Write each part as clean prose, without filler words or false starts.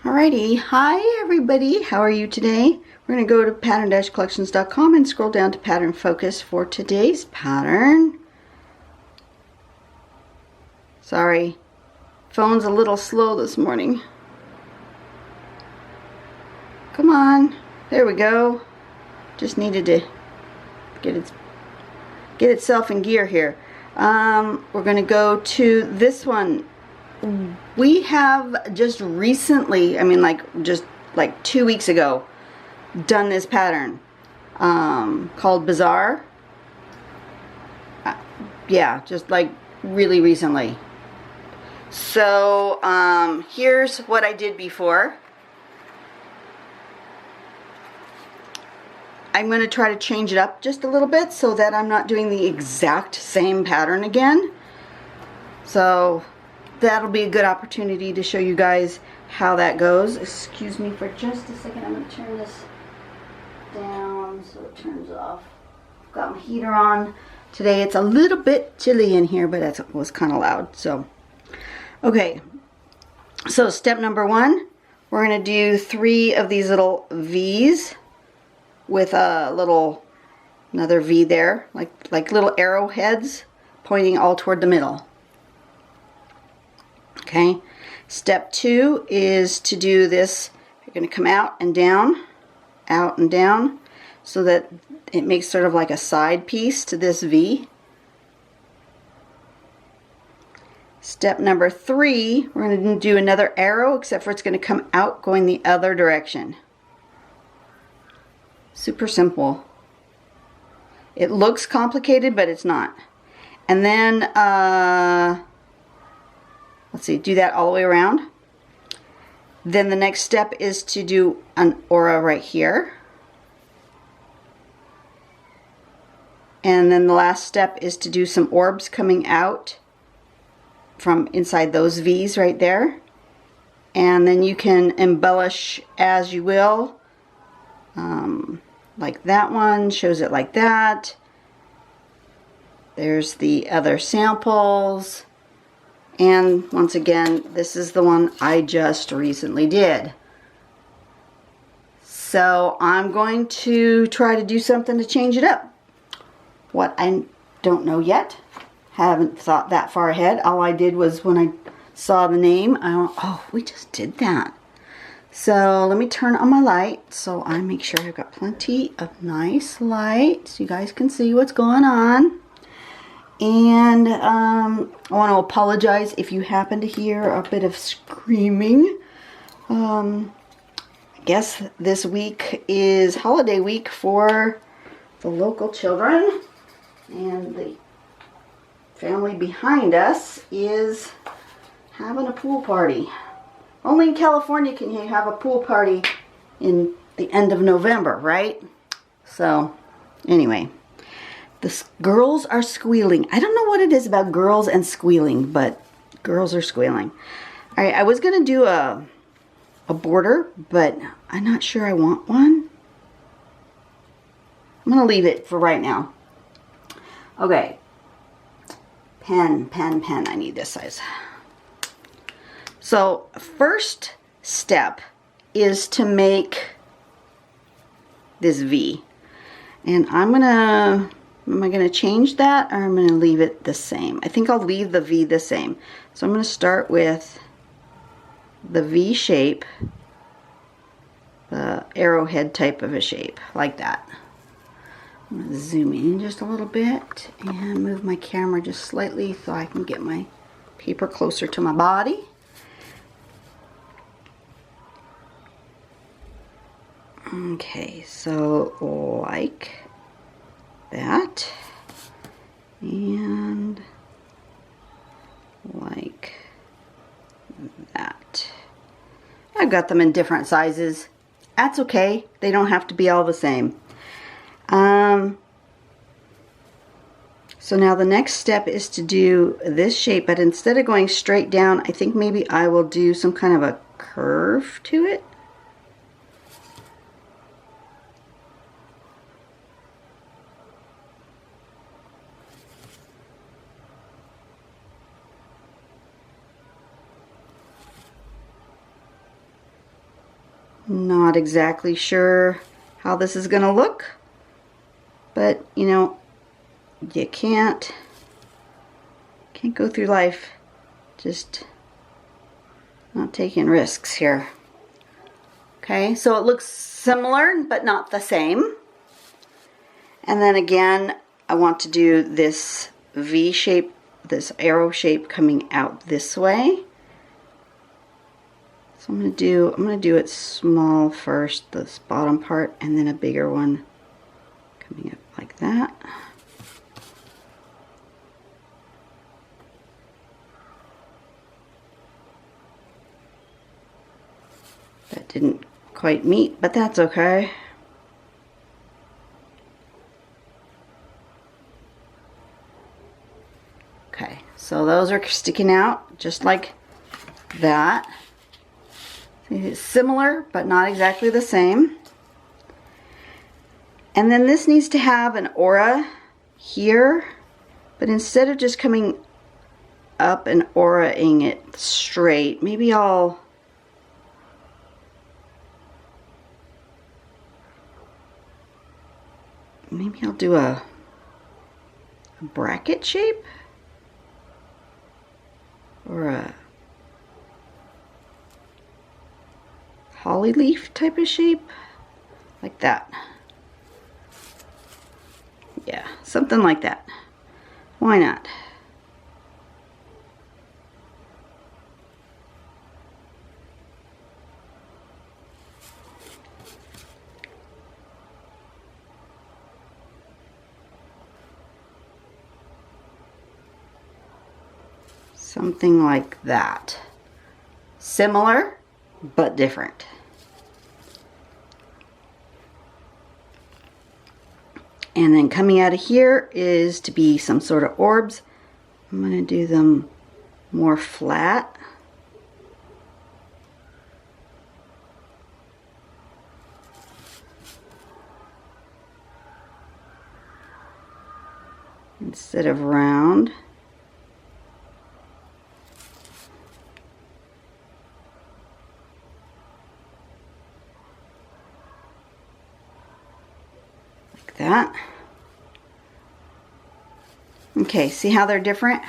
Alrighty, hi everybody, how are you today? We're going to go to pattern-collections.com and scroll down to pattern focus for today's pattern. Sorry, phone's a little slow this morning. Come on, there we go. Just needed to get itself in gear here. We're going to go to this one. We have just recently, just like 2 weeks ago, done this pattern called Bazaar. Yeah, just like really recently. So here's what I did before. I'm going to try to change it up just a little bit so that I'm not doing the exact same pattern again. So that'll be a good opportunity to show you guys how that goes. Excuse me for just a second. I'm going to turn this down so it turns off. I've got my heater on. Today it's a little bit chilly in here, but it was kind of loud. So, okay. So step number 1, we're going to do 3 of these little V's with a another V there, like little arrowheads pointing all toward the middle. Okay, step 2 is to do this. You're going to come out and down, so that it makes sort of like a side piece to this V. Step number 3, we're going to do another arrow, except for it's going to come out going the other direction. Super simple. It looks complicated, but it's not. And then let's see, do that all the way around. Then the next step is to do an aura right here. And then the last step is to do some orbs coming out from inside those V's right there. And then you can embellish as you will. Like that one shows it like that. There's the other samples. And once again, this is the one I just recently did. So I'm going to try to do something to change it up. What I don't know yet. Haven't thought that far ahead. All I did was when I saw the name, I went, oh, we just did that. So let me turn on my light so I make sure I've got plenty of nice light so you guys can see what's going on. And I want to apologize if you happen to hear a bit of screaming. I guess this week is holiday week for the local children, and the family behind us is having a pool party. Only in California can you have a pool party in the end of November, right? So, anyway. The girls are squealing. I don't know what it is about girls and squealing, but girls are squealing. All right, I was going to do a border, but I'm not sure I want one. I'm going to leave it for right now. Okay. Pen. I need this size. So, first step is to make this V. And am I going to change that, or I'm going to leave it the same? I think I'll leave the V the same. So I'm going to start with the V shape, the arrowhead type of a shape, like that. I'm going to zoom in just a little bit and move my camera just slightly so I can get my paper closer to my body. Okay, so like that, and like that. I've got them in different sizes. That's okay. They don't have to be all the same. So now the next step is to do this shape, but instead of going straight down, I think maybe I will do some kind of a curve to it. Not exactly sure how this is going to look, but you know, you can't go through life just not taking risks here. Okay, so it looks similar but not the same. And then again, I want to do this V shape, this arrow shape coming out this way. So I'm gonna do it small first, this bottom part, and then a bigger one coming up like that. That didn't quite meet, but that's okay. Okay, so those are sticking out just like that. It's similar, but not exactly the same. And then this needs to have an aura here, but instead of just coming up and aura-ing it straight, maybe I'll do a bracket shape or a holly leaf type of shape, like that. Yeah, something like that. Why not? Something like that. Similar, but different. And then coming out of here is to be some sort of orbs. I'm going to do them more flat. Instead of round. That. Okay, see how they're different?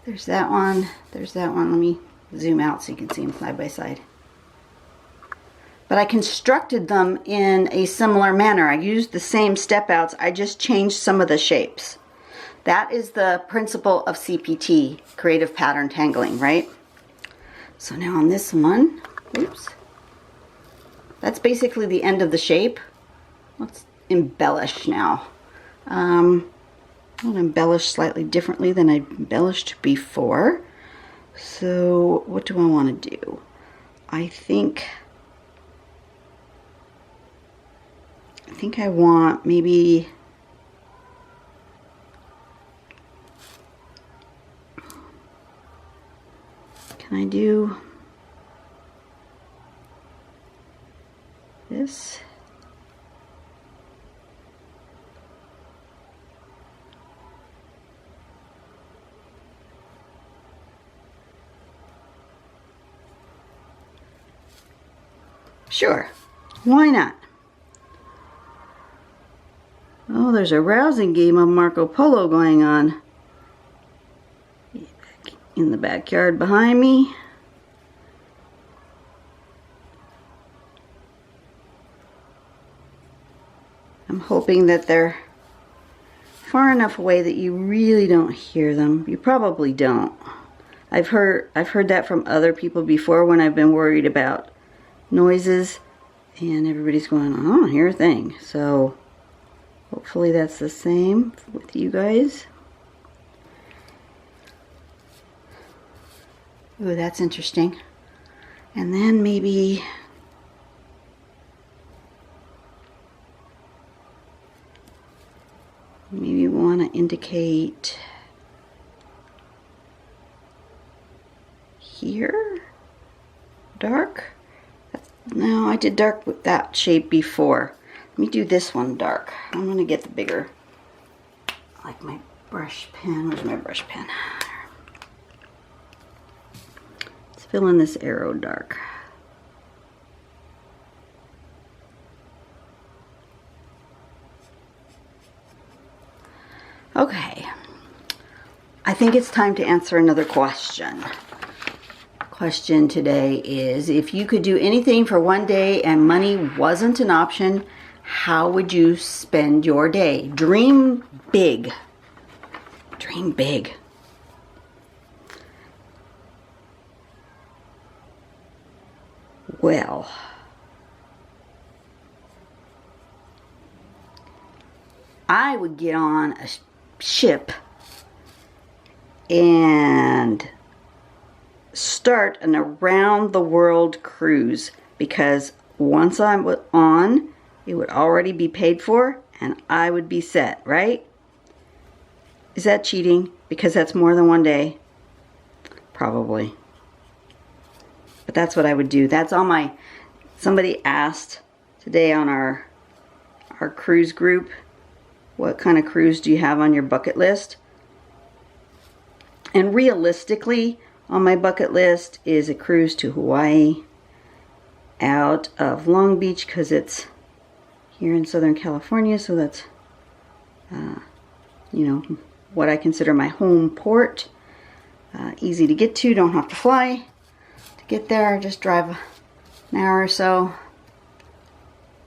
There's that one, there's that one. Let me zoom out so you can see them side by side. But I constructed them in a similar manner. I used the same step outs, I just changed some of the shapes. That is the principle of CPT, creative pattern tangling, right? So now on this one, oops, that's basically the end of the shape. Let's embellish now. I'll embellish slightly differently than I embellished before. So what do I want to do? I think I want maybe can I do this? Sure, why not? Oh, there's a rousing game of Marco Polo going on in the backyard behind me. I'm hoping that they're far enough away that you really don't hear them. You probably don't. I've heard that from other people before when I've been worried about noises, and everybody's going, I don't hear a thing. So hopefully that's the same with you guys. Ooh, that's interesting. And then maybe want to indicate here dark. No, I did dark with that shape before. Let me do this one dark. I'm going to get the bigger, like my brush pen. Where's my brush pen? Let's fill in this arrow dark. Okay, I think it's time to answer another question. Question today is, if you could do anything for one day and money wasn't an option, how would you spend your day? Dream big. Dream big. Well, I would get on a ship and start an around the world cruise, because once I'm on, it would already be paid for and I would be set, right? Is that cheating? Because that's more than one day? Probably. But that's what I would do. That's on my, somebody asked today on our cruise group, what kind of cruise do you have on your bucket list? And realistically, on my bucket list is a cruise to Hawaii out of Long Beach, because it's here in Southern California, so that's, you know, what I consider my home port. Easy to get to, don't have to fly to get there, just drive an hour or so.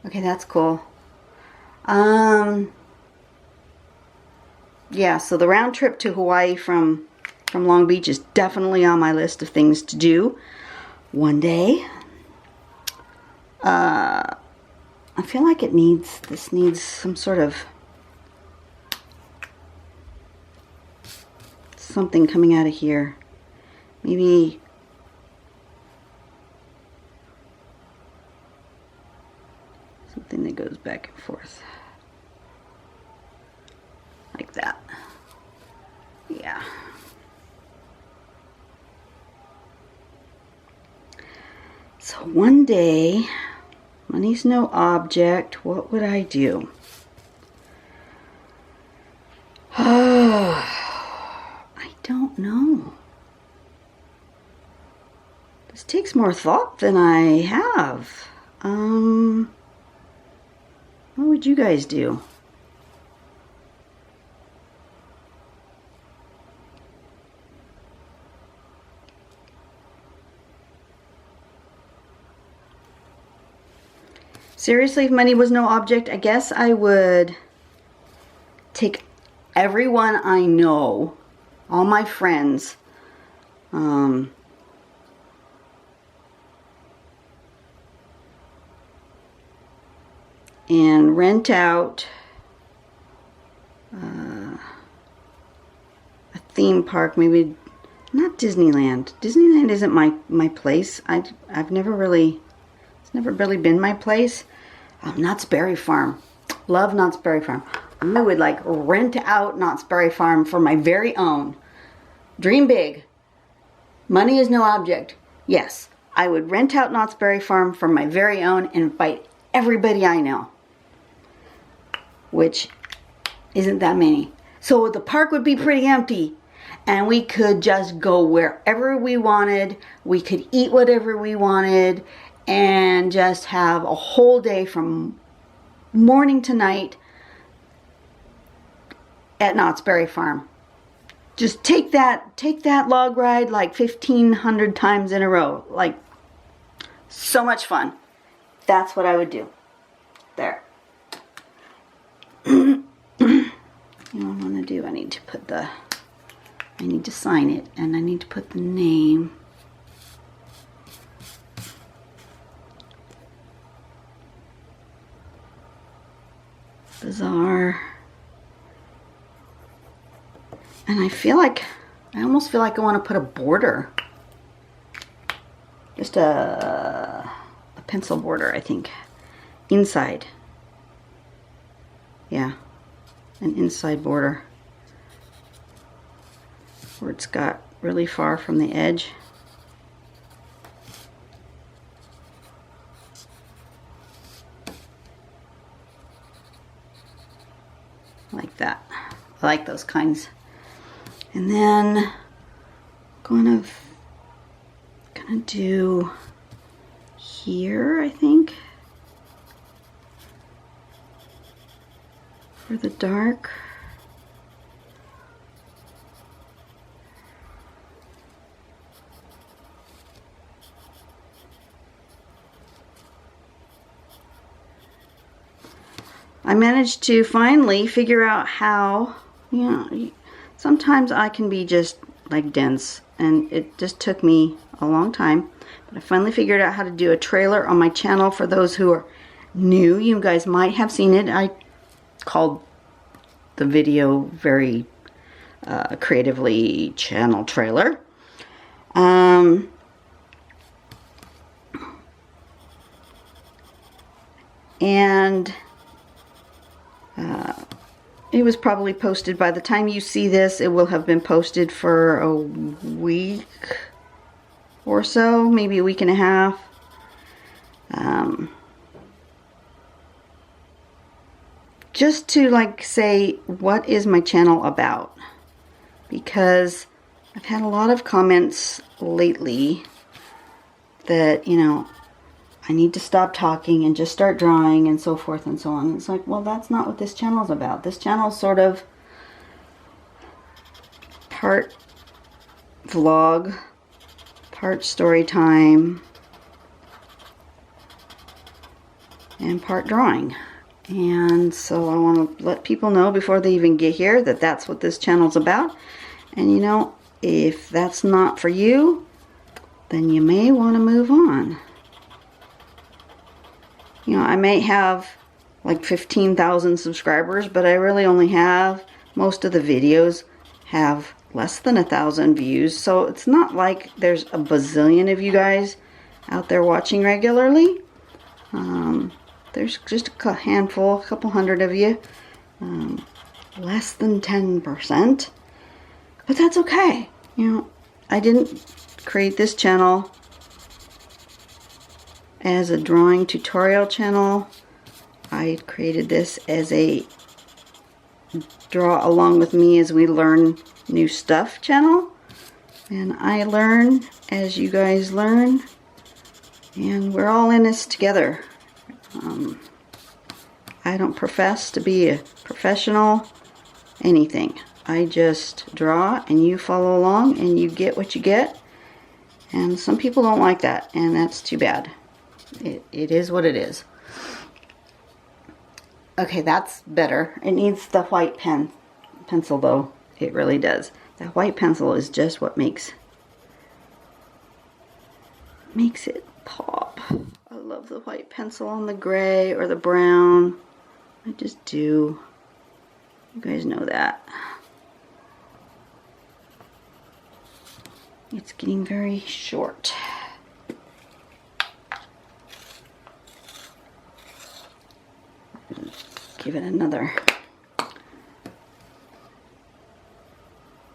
Okay, that's cool. Yeah, so the round trip to Hawaii from Long Beach is definitely on my list of things to do one day. I feel like this needs some sort of something coming out of here. Maybe something that goes back and forth. Like that. Yeah. So one day, money's no object, what would I do? I don't know. This takes more thought than I have. What would you guys do? Seriously, if money was no object, I guess I would take everyone I know, all my friends, and rent out a theme park, maybe not Disneyland. Disneyland isn't my place. I've never really, it's never really been my place. Knott's Berry Farm. Love Knott's Berry Farm. I would like rent out Knott's Berry Farm for my very own. Dream big. Money is no object. Yes, I would rent out Knott's Berry Farm for my very own and invite everybody I know. Which isn't that many. So the park would be pretty empty. And we could just go wherever we wanted. We could eat whatever we wanted. And just have a whole day from morning to night at Knott's Berry Farm. Just take that log ride like 1,500 times in a row. Like, so much fun. That's what I would do. There. You know what I want to do? I need to sign it, and I need to put the name. Bizarre. And I almost feel like I want to put a border. Just a pencil border, I think. Inside. Yeah. An inside border. Where it's got really far from the edge. Like that. I like those kinds. And then gonna do here, I think, for the dark. I managed to finally figure out how, you know, sometimes I can be just like dense, and it just took me a long time, but I finally figured out how to do a trailer on my channel. For those who are new, you guys might have seen it. I called the video very creatively channel trailer. And it was probably posted, by the time you see this, it will have been posted for a week or so, maybe a week and a half. Just to like say, what is my channel about? Because I've had a lot of comments lately that, you know, I need to stop talking and just start drawing and so forth and so on. It's like, well, that's not what this channel is about. This channel is sort of part vlog, part story time, and part drawing. And so I want to let people know before they even get here that that's what this channel's about. And you know, if that's not for you, then you may want to move on. You know, I may have like 15,000 subscribers, but I really only have, most of the videos have less than 1,000 views. So it's not like there's a bazillion of you guys out there watching regularly. There's just a handful, a couple hundred of you, less than 10%, but that's okay. You know, I didn't create this channel as a drawing tutorial channel. I created this as a draw along with me as we learn new stuff channel, and I learn as you guys learn, and we're all in this together. I don't profess to be a professional anything. I just draw and you follow along and you get what you get. And some people don't like that, and that's too bad. It is what it is. Okay, that's better. It needs the white pencil though. It really does. That white pencil is just what makes it pop. I love the white pencil on the gray or the brown. I just do. You guys know that. It's getting very short. Give it another. Oh,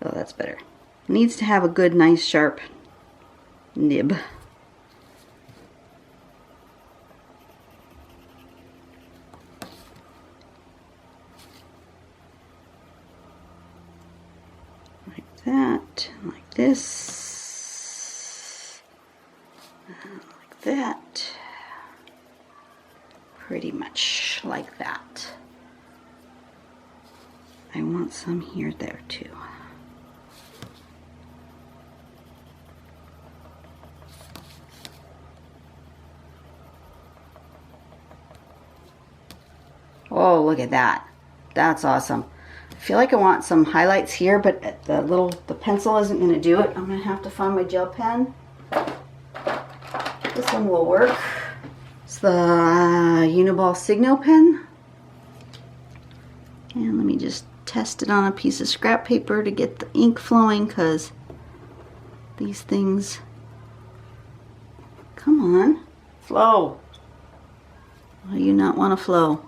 that's better. It needs to have a good, nice, sharp nib. That, like this, like that, pretty much like that. I want some here, there too. Oh, look at that. That's awesome. I feel like I want some highlights here, but the pencil isn't going to do it. I'm going to have to find my gel pen. This one will work. It's the Uniball Signo pen. And let me just test it on a piece of scrap paper to get the ink flowing, because these things, come on, flow. Why do you not want to flow?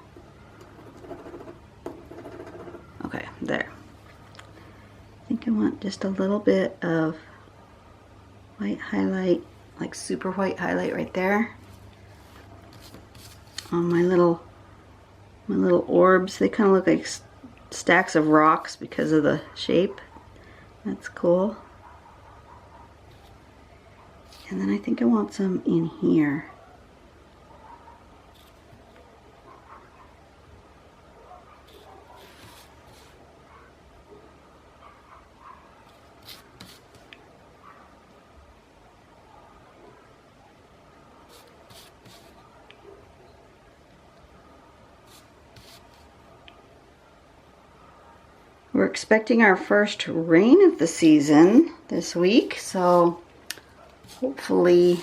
Okay, there. I think I want just a little bit of white highlight, like super white highlight right there on my little orbs. They kind of look like stacks of rocks because of the shape. That's cool. And then I think I want some in here. We're expecting our first rain of the season this week, so hopefully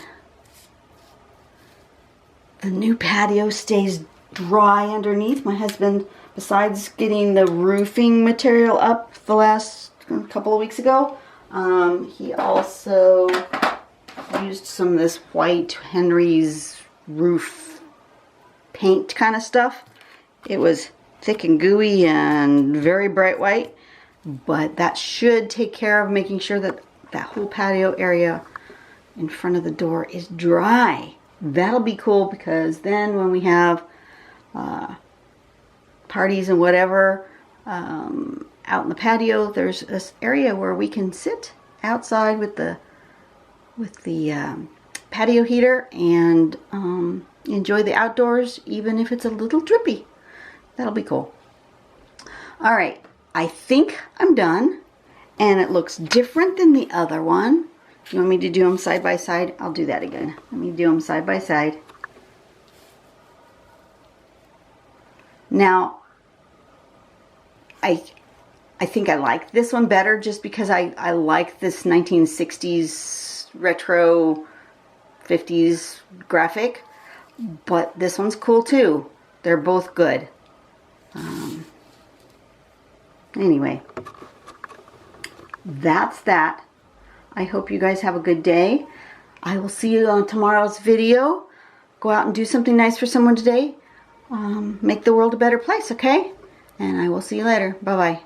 the new patio stays dry underneath. My husband, besides getting the roofing material up the last couple of weeks ago, he also used some of this white Henry's roof paint kind of stuff. It was thick and gooey and very bright white, but that should take care of making sure that that whole patio area in front of the door is dry. That'll be cool, because then when we have parties and whatever out in the patio, there's this area where we can sit outside with the patio heater and enjoy the outdoors, even if it's a little drippy. That'll be cool. All right, I think I'm done, and it looks different than the other one. You want me to do them side by side? I'll do that again. Let me do them side by side. Now, I think I like this one better, just because I like this 1960s retro 50s graphic, but this one's cool too. They're both good. Anyway, that's that. I hope you guys have a good day. I will see you on tomorrow's video. Go out and do something nice for someone today. Make the world a better place, okay? And I will see you later. Bye-bye.